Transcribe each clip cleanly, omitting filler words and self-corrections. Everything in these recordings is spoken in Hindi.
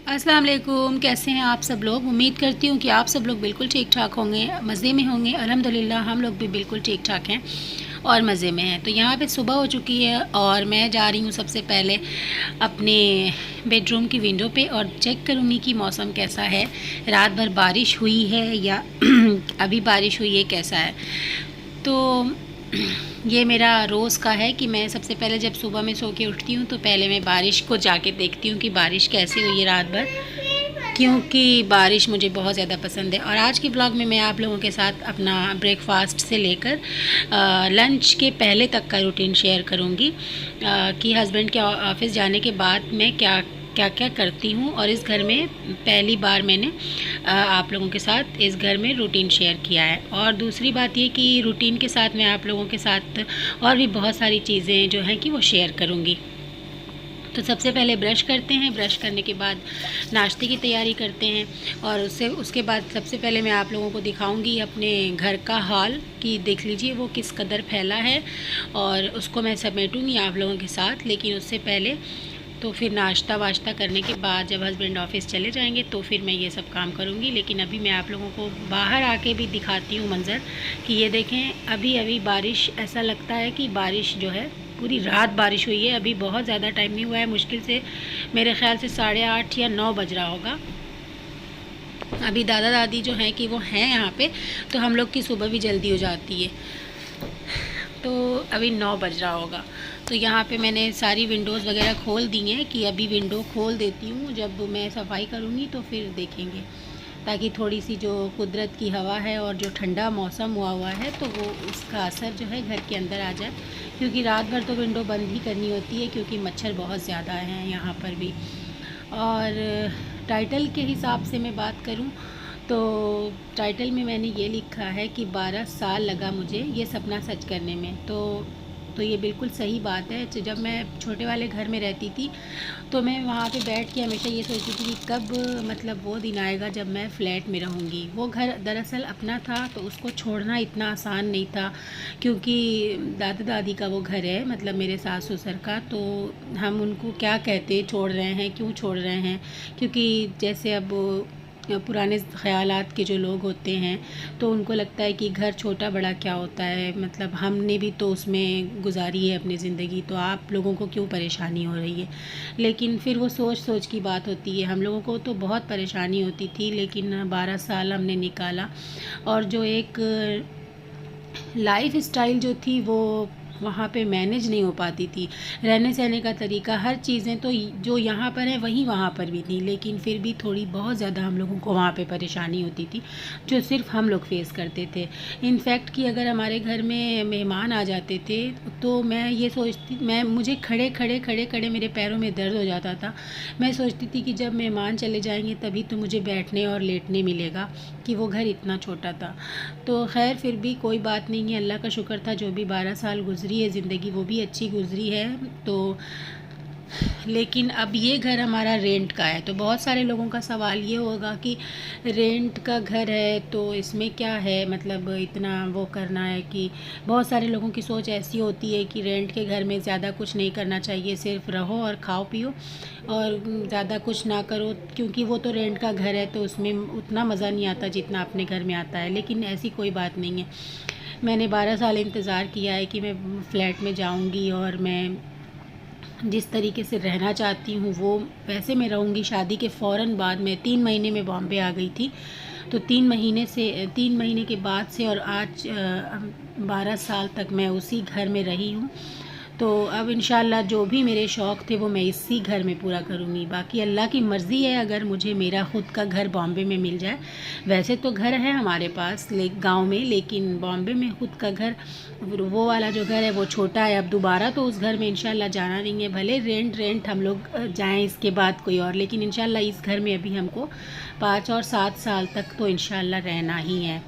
अस्सलाम वालेकुम। कैसे हैं आप सब लोग? उम्मीद करती हूँ कि आप सब लोग बिल्कुल ठीक ठाक होंगे, मज़े में होंगे। अल्हम्दुलिल्लाह हम लोग भी बिल्कुल ठीक ठाक हैं और मज़े में हैं। तो यहाँ पे सुबह हो चुकी है और मैं जा रही हूँ सबसे पहले अपने बेडरूम की विंडो पे और चेक करूँगी कि मौसम कैसा है, रात भर बारिश हुई है या अभी बारिश हुई है, कैसा है। तो ये मेरा रोज़ का है कि मैं सबसे पहले जब सुबह में सो के उठती हूँ तो पहले मैं बारिश को जाके देखती हूँ कि बारिश कैसी हुई है रात भर, क्योंकि बारिश मुझे बहुत ज़्यादा पसंद है। और आज के ब्लॉग में मैं आप लोगों के साथ अपना ब्रेकफास्ट से लेकर लंच के पहले तक का रूटीन शेयर करूँगी कि हस्बैंड के ऑफिस जाने के बाद मैं क्या क्या क्या करती हूँ। और इस घर में पहली बार मैंने आप लोगों के साथ इस घर में रूटीन शेयर किया है। और दूसरी बात ये कि रूटीन के साथ मैं आप लोगों के साथ और भी बहुत सारी चीज़ें जो हैं कि वो शेयर करूँगी। तो सबसे पहले ब्रश करते हैं, ब्रश करने के बाद नाश्ते की तैयारी करते हैं और उसके बाद सबसे पहले मैं आप लोगों को दिखाऊंगी अपने घर का हाल कि देख लीजिए वो किस कदर फैला है, और उसको मैं समेटूंगी आप लोगों के साथ। लेकिन उससे पहले तो फिर नाश्ता वाश्ता करने के बाद जब हस्बैंड ऑफिस चले जाएंगे तो फिर मैं ये सब काम करूँगी। लेकिन अभी मैं आप लोगों को बाहर आके भी दिखाती हूँ मंज़र कि ये देखें, अभी अभी बारिश, ऐसा लगता है कि बारिश जो है पूरी रात बारिश हुई है। अभी बहुत ज़्यादा टाइम नहीं हुआ है, मुश्किल से मेरे ख़्याल से 8:30 या 9 बज रहा होगा। अभी दादा दादी जो हैं कि वो हैं यहाँ पे, तो हम लोग की सुबह भी जल्दी हो जाती है। तो अभी 9 बज रहा होगा। तो यहाँ पे मैंने सारी विंडोज़ वगैरह खोल दी हैं कि अभी विंडो खोल देती हूँ, जब मैं सफाई करूँगी तो फिर देखेंगे, ताकि थोड़ी सी जो कुदरत की हवा है और जो ठंडा मौसम हुआ है तो वो उसका असर जो है घर के अंदर आ जाए। क्योंकि रात भर तो विंडो बंद ही करनी होती है क्योंकि मच्छर बहुत ज़्यादा हैं यहाँ पर भी। और टाइटल के हिसाब से मैं बात करूँ तो टाइटल में मैंने ये लिखा है कि 12 साल लगा मुझे ये सपना सच करने में। तो ये बिल्कुल सही बात है। तो जब मैं छोटे वाले घर में रहती थी तो मैं वहाँ पे बैठ के हमेशा ये सोचती थी कि कब मतलब वो दिन आएगा जब मैं फ़्लैट में रहूँगी। वो घर दरअसल अपना था तो उसको छोड़ना इतना आसान नहीं था, क्योंकि दादा दादी का वो घर है, मतलब मेरे सास ससुर का। तो हम उनको क्या कहते छोड़ रहे हैं, क्यों छोड़ रहे हैं, क्योंकि जैसे अब पुराने ख़यालात के जो लोग होते हैं तो उनको लगता है कि घर छोटा बड़ा क्या होता है, मतलब हमने भी तो उसमें गुजारी है अपनी ज़िंदगी, तो आप लोगों को क्यों परेशानी हो रही है। लेकिन फिर वो सोच सोच की बात होती है। हम लोगों को तो बहुत परेशानी होती थी, लेकिन 12 साल हमने निकाला। और जो एक लाइफ स्टाइल जो थी वो वहाँ पे मैनेज नहीं हो पाती थी। रहने सहने का तरीका, हर चीज़ें तो जो यहाँ पर है वहीं वहाँ पर भी थी, लेकिन फिर भी थोड़ी बहुत ज़्यादा हम लोगों को वहाँ पे परेशानी होती थी जो सिर्फ हम लोग फेस करते थे। इनफैक्ट कि अगर हमारे घर में मेहमान आ जाते थे तो मैं ये सोचती, मुझे खड़े खड़े खड़े खड़े मेरे पैरों में दर्द हो जाता था। मैं सोचती थी कि जब मेहमान चले जाएंगे तभी तो मुझे बैठने और लेटने मिलेगा, कि वो घर इतना छोटा था। तो खैर फिर भी कोई बात नहीं है, अल्लाह का शुक्र था जो भी 12 साल गुजरी है ज़िंदगी वो भी अच्छी गुजरी है। तो लेकिन अब ये घर हमारा रेंट का है। तो बहुत सारे लोगों का सवाल ये होगा कि रेंट का घर है तो इसमें क्या है, मतलब इतना वो करना है। कि बहुत सारे लोगों की सोच ऐसी होती है कि रेंट के घर में ज़्यादा कुछ नहीं करना चाहिए, सिर्फ रहो और खाओ पियो और ज़्यादा कुछ ना करो, क्योंकि वो तो रेंट का घर है तो उसमें उतना मज़ा नहीं आता जितना अपने घर में आता है। लेकिन ऐसी कोई बात नहीं है। मैंने 12 साल इंतज़ार किया है कि मैं फ़्लैट में जाऊंगी और मैं जिस तरीके से रहना चाहती हूँ वो वैसे मैं रहूँगी। शादी के फ़ौरन बाद मैं 3 महीने में बॉम्बे आ गई थी। तो 3 महीने के बाद से और आज 12 साल तक मैं उसी घर में रही हूँ। तो अब इंशाल्लाह जो भी मेरे शौक़ थे वो मैं इसी घर में पूरा करूँगी। बाकी अल्लाह की मर्ज़ी है, अगर मुझे मेरा ख़ुद का घर बॉम्बे में मिल जाए। वैसे तो घर है हमारे पास गांव में, लेकिन बॉम्बे में ख़ुद का घर, वो वाला जो घर है वो छोटा है। अब दोबारा तो उस घर में इंशाल्लाह जाना नहीं है, भले रेंट हम लोग जाएँ इसके बाद कोई और, लेकिन इंशाल्लाह इस घर में अभी हमको 5 और 7 साल तक तो इंशाल्लाह रहना ही है।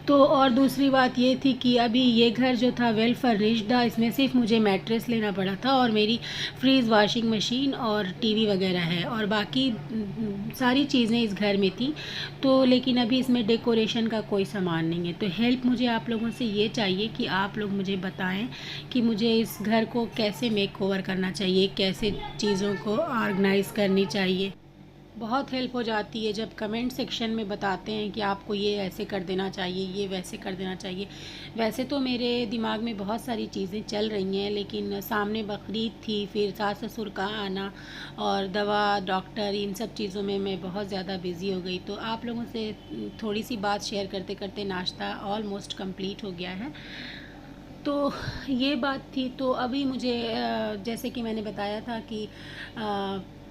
तो और दूसरी बात ये थी कि अभी ये घर जो था वेल फर्निश्ड था, इसमें सिर्फ मुझे मैट्रेस लेना पड़ा था और मेरी फ्रीज़, वॉशिंग मशीन और टीवी वगैरह है, और बाकी सारी चीज़ें इस घर में थी। तो लेकिन अभी इसमें डेकोरेशन का कोई सामान नहीं है। तो हेल्प मुझे आप लोगों से ये चाहिए कि आप लोग मुझे बताएं कि मुझे इस घर को कैसे मेक ओवर करना चाहिए, कैसे चीज़ों को ऑर्गेनाइज़ करनी चाहिए। बहुत हेल्प हो जाती है जब कमेंट सेक्शन में बताते हैं कि आपको ये ऐसे कर देना चाहिए, ये वैसे कर देना चाहिए। वैसे तो मेरे दिमाग में बहुत सारी चीज़ें चल रही हैं, लेकिन सामने बकरीद थी, फिर सास ससुर का आना और दवा, डॉक्टर, इन सब चीज़ों में मैं बहुत ज़्यादा बिज़ी हो गई। तो आप लोगों से थोड़ी सी बात शेयर करते करते नाश्ता ऑलमोस्ट कंप्लीट हो गया है। तो ये बात थी। तो अभी मुझे जैसे कि मैंने बताया था कि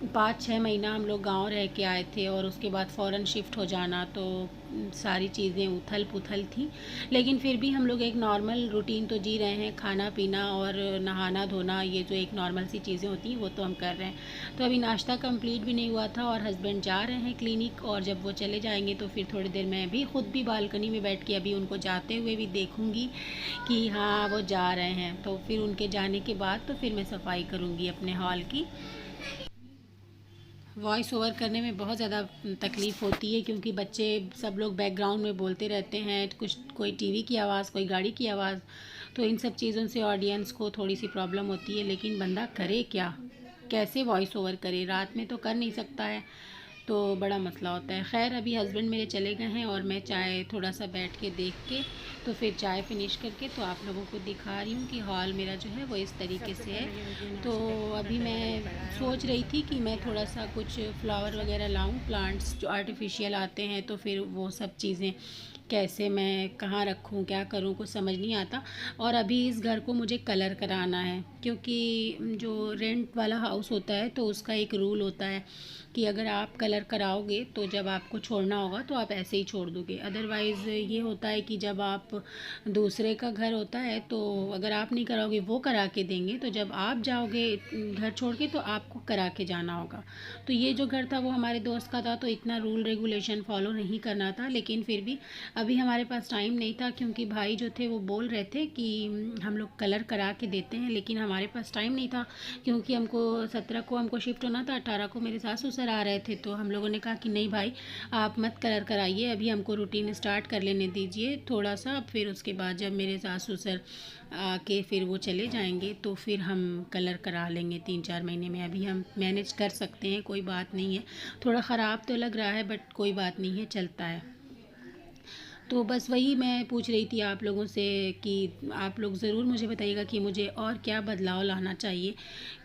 5-6 महीना हम लोग गांव रह के आए थे और उसके बाद फ़ौरन शिफ्ट हो जाना, तो सारी चीज़ें उथल पुथल थी। लेकिन फिर भी हम लोग एक नॉर्मल रूटीन तो जी रहे हैं, खाना पीना और नहाना धोना, ये जो एक नॉर्मल सी चीज़ें होती हैं वो तो हम कर रहे हैं। तो अभी नाश्ता कंप्लीट भी नहीं हुआ था और हस्बैंड जा रहे हैं क्लिनिक, और जब वो चले जाएंगे तो फिर थोड़ी देर मैं भी खुद भी बालकनी में बैठ के अभी उनको जाते हुए भी देखूँगी कि हाँ वो जा रहे हैं। तो फिर उनके जाने के बाद तो फिर मैं सफाई करूँगी अपने हॉल की। वॉइस ओवर करने में बहुत ज़्यादा तकलीफ़ होती है क्योंकि बच्चे सब लोग बैकग्राउंड में बोलते रहते हैं, कुछ कोई टीवी की आवाज़, कोई गाड़ी की आवाज़, तो इन सब चीज़ों से ऑडियंस को थोड़ी सी प्रॉब्लम होती है। लेकिन बंदा करे क्या, कैसे वॉइस ओवर करे, रात में तो कर नहीं सकता है, तो बड़ा मसला होता है। खैर अभी हस्बैंड मेरे चले गए हैं और मैं चाय थोड़ा सा बैठ के देख के तो फिर चाय फिनिश करके तो आप लोगों को दिखा रही हूँ कि हॉल मेरा जो है वो इस तरीके से है। तो अभी मैं सोच रही थी कि मैं थोड़ा सा कुछ फ्लावर वगैरह लाऊं, प्लांट्स जो आर्टिफिशियल आते हैं, तो फिर वो सब चीज़ें कैसे मैं कहाँ रखूँ, क्या करूँ, कुछ समझ नहीं आता। और अभी इस घर को मुझे कलर कराना है क्योंकि जो रेंट वाला हाउस होता है तो उसका एक रूल होता है कि अगर आप कलर कराओगे तो जब आपको छोड़ना होगा तो आप ऐसे ही छोड़ दोगे। अदरवाइज़ ये होता है कि जब आप दूसरे का घर होता है तो अगर आप नहीं कराओगे वो करा के देंगे, तो जब आप जाओगे घर छोड़ के तो आपको करा के जाना होगा। तो ये जो घर था वो हमारे दोस्त का था, तो इतना रूल रेगुलेशन फॉलो नहीं करना था। लेकिन फिर भी अभी हमारे पास टाइम नहीं था क्योंकि भाई जो थे वो बोल रहे थे कि हम लोग कलर करा के देते हैं, लेकिन हमारे पास टाइम नहीं था क्योंकि हमको 17 को हमको शिफ्ट होना था, 18 को मेरे सास ससुर आ रहे थे। तो हम लोगों ने कहा कि नहीं भाई आप मत कलर कराइए, अभी हमको रूटीन स्टार्ट कर लेने दीजिए थोड़ा सा, फिर उसके बाद जब मेरे सास ससुर आके फिर वो चले जाएंगे तो फिर हम कलर करा लेंगे 3-4 महीने में। अभी हम मैनेज कर सकते हैं, कोई बात नहीं है। थोड़ा ख़राब तो लग रहा है बट कोई बात नहीं है, चलता है। तो बस वही मैं पूछ रही थी आप लोगों से कि आप लोग ज़रूर मुझे बताइएगा कि मुझे और क्या बदलाव लाना चाहिए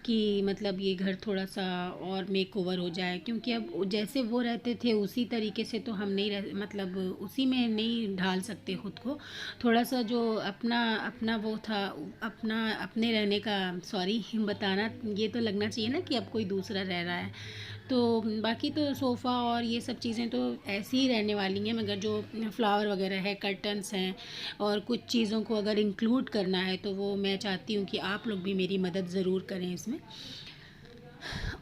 कि मतलब ये घर थोड़ा सा और मेकओवर हो जाए, क्योंकि अब जैसे वो रहते थे उसी तरीके से तो हम नहीं रह मतलब उसी में नहीं ढाल सकते ख़ुद को। थोड़ा सा जो अपना अपना वो था, अपना अपने रहने का, सॉरी बताना ये तो लगना चाहिए ना कि अब कोई दूसरा रह रहा है। तो बाकी तो सोफ़ा और ये सब चीज़ें तो ऐसी ही रहने वाली हैं, मगर जो फ्लावर वगैरह है, कर्टन्स हैं और कुछ चीज़ों को अगर इंक्लूड करना है तो वो मैं चाहती हूँ कि आप लोग भी मेरी मदद ज़रूर करें इसमें।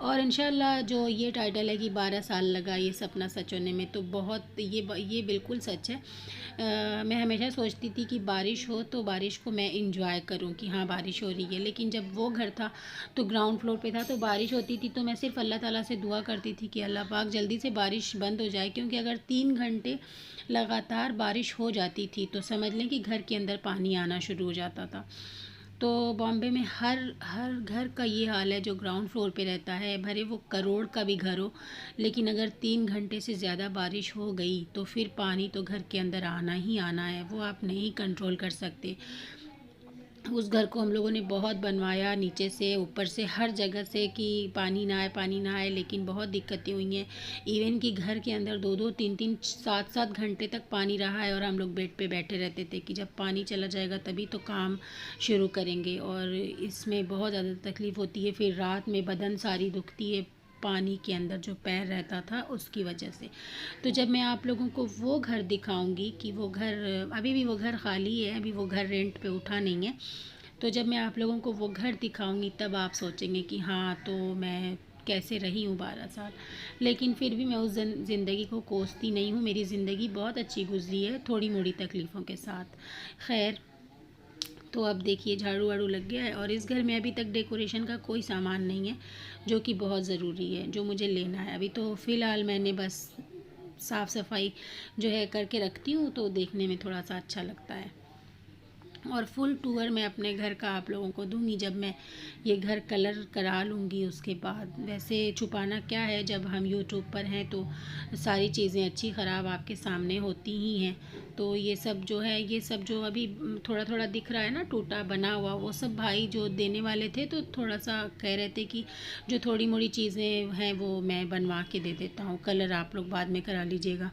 और इंशाल्लाह जो ये टाइटल है कि 12 साल लगा ये सपना सच होने में, तो बहुत ये बिल्कुल सच है। मैं हमेशा सोचती थी कि बारिश हो तो बारिश को मैं इंजॉय करूं कि हाँ बारिश हो रही है, लेकिन जब वो घर था तो ग्राउंड फ्लोर पे था, तो बारिश होती थी तो मैं सिर्फ अल्लाह ताला से दुआ करती थी कि अल्लाह पाक जल्दी से बारिश बंद हो जाए, क्योंकि अगर 3 घंटे लगातार बारिश हो जाती थी तो समझ लें कि घर के अंदर पानी आना शुरू हो जाता था। तो बॉम्बे में हर हर घर का ये हाल है जो ग्राउंड फ्लोर पे रहता है, भले वो करोड़ का भी घर हो, लेकिन अगर 3 घंटे से ज़्यादा बारिश हो गई तो फिर पानी तो घर के अंदर आना ही आना है, वो आप नहीं कंट्रोल कर सकते। उस घर को हम लोगों ने बहुत बनवाया, नीचे से ऊपर से हर जगह से कि पानी ना आए, पानी ना आए, लेकिन बहुत दिक्कतें हुई हैं। इवन कि घर के अंदर 2-2, 3-3, 7-7 घंटे तक पानी रहा है और हम लोग बेड पे बैठे रहते थे कि जब पानी चला जाएगा तभी तो काम शुरू करेंगे, और इसमें बहुत ज़्यादा तकलीफ़ होती है। फिर रात में बदन सारी दुखती है पानी के अंदर जो पैर रहता था उसकी वजह से। तो जब मैं आप लोगों को वो घर दिखाऊंगी कि वो घर अभी भी वो घर खाली है, अभी वो घर रेंट पे उठा नहीं है, तो जब मैं आप लोगों को वो घर दिखाऊंगी तब आप सोचेंगे कि हाँ तो मैं कैसे रही हूँ 12 साल। लेकिन फिर भी मैं उस ज़िंदगी को कोसती नहीं हूँ, मेरी ज़िंदगी बहुत अच्छी गुजरी है थोड़ी मोड़ी तकलीफ़ों के साथ। खैर, तो अब देखिए झाड़ू वाड़ू लग गया है और इस घर में अभी तक डेकोरेशन का कोई सामान नहीं है जो कि बहुत ज़रूरी है, जो मुझे लेना है। अभी तो फ़िलहाल मैंने बस साफ़ सफाई जो है करके रखती हूँ तो देखने में थोड़ा सा अच्छा लगता है। और फुल टूर मैं अपने घर का आप लोगों को दूंगी जब मैं ये घर कलर करा लूँगी उसके बाद। वैसे छुपाना क्या है, जब हम यूट्यूब पर हैं तो सारी चीज़ें अच्छी ख़राब आपके सामने होती ही हैं। तो ये सब जो है, ये सब जो अभी थोड़ा थोड़ा दिख रहा है ना टूटा बना हुआ, वो सब भाई जो देने वाले थे तो थोड़ा सा कह रहे थे कि जो थोड़ी मोड़ी चीज़ें हैं वो मैं बनवा के दे देता हूँ, कलर आप लोग बाद में करा लीजिएगा।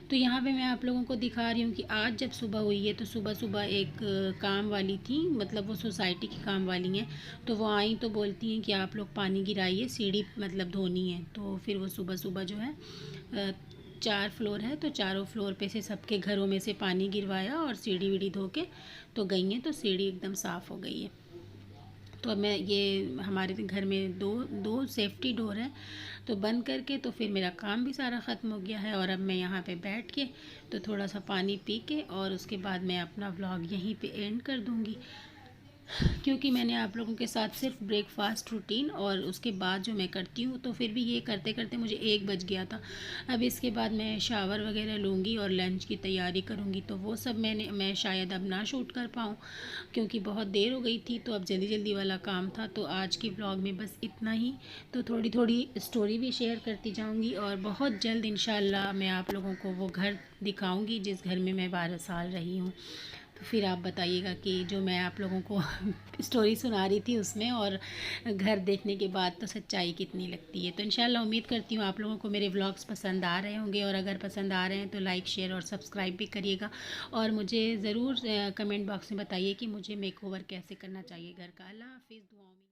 तो यहाँ पे मैं आप लोगों को दिखा रही हूँ कि आज जब सुबह हुई है तो सुबह सुबह एक काम वाली थी, मतलब वो सोसाइटी की काम वाली हैं, तो वो आई तो बोलती हैं कि आप लोग पानी गिराइए, सीढ़ी मतलब धोनी है। तो फिर वो सुबह सुबह जो है 4 फ्लोर है तो चारों फ्लोर पे से सबके घरों में से पानी गिरवाया और सीढ़ी वीढ़ी धो के तो गई हैं, तो सीढ़ी एकदम साफ़ हो गई है। तो अब मैं ये हमारे घर में दो दो सेफ्टी डोर है, तो बंद करके तो फिर मेरा काम भी सारा ख़त्म हो गया है। और अब मैं यहाँ पे बैठ के तो थोड़ा सा पानी पी के और उसके बाद मैं अपना व्लॉग यहीं पे एंड कर दूँगी, क्योंकि मैंने आप लोगों के साथ सिर्फ ब्रेकफास्ट रूटीन और उसके बाद जो मैं करती हूँ, तो फिर भी ये करते करते मुझे 1 बज गया था। अब इसके बाद मैं शावर वगैरह लूँगी और लंच की तैयारी करूँगी, तो वो सब मैं शायद अब ना शूट कर पाऊँ क्योंकि बहुत देर हो गई थी, तो अब जल्दी जल्दी वाला काम था। तो आज की व्लॉग में बस इतना ही। तो थोड़ी थोड़ी स्टोरी भी शेयर करती जाऊँगी और बहुत जल्द इंशाल्लाह मैं आप लोगों को वो घर दिखाऊँगी जिस घर में मैं 12 साल रही हूँ। तो फिर आप बताइएगा कि जो मैं आप लोगों को स्टोरी सुना रही थी उसमें और घर देखने के बाद तो सच्चाई कितनी लगती है। तो इंशाल्लाह उम्मीद करती हूँ आप लोगों को मेरे व्लॉग्स पसंद आ रहे होंगे, और अगर पसंद आ रहे हैं तो लाइक शेयर और सब्सक्राइब भी करिएगा। और मुझे ज़रूर कमेंट बॉक्स में बताइए कि मुझे मेकओवर कैसे करना चाहिए घर का। अल्लाह हाफ़िज़, दुआओं में।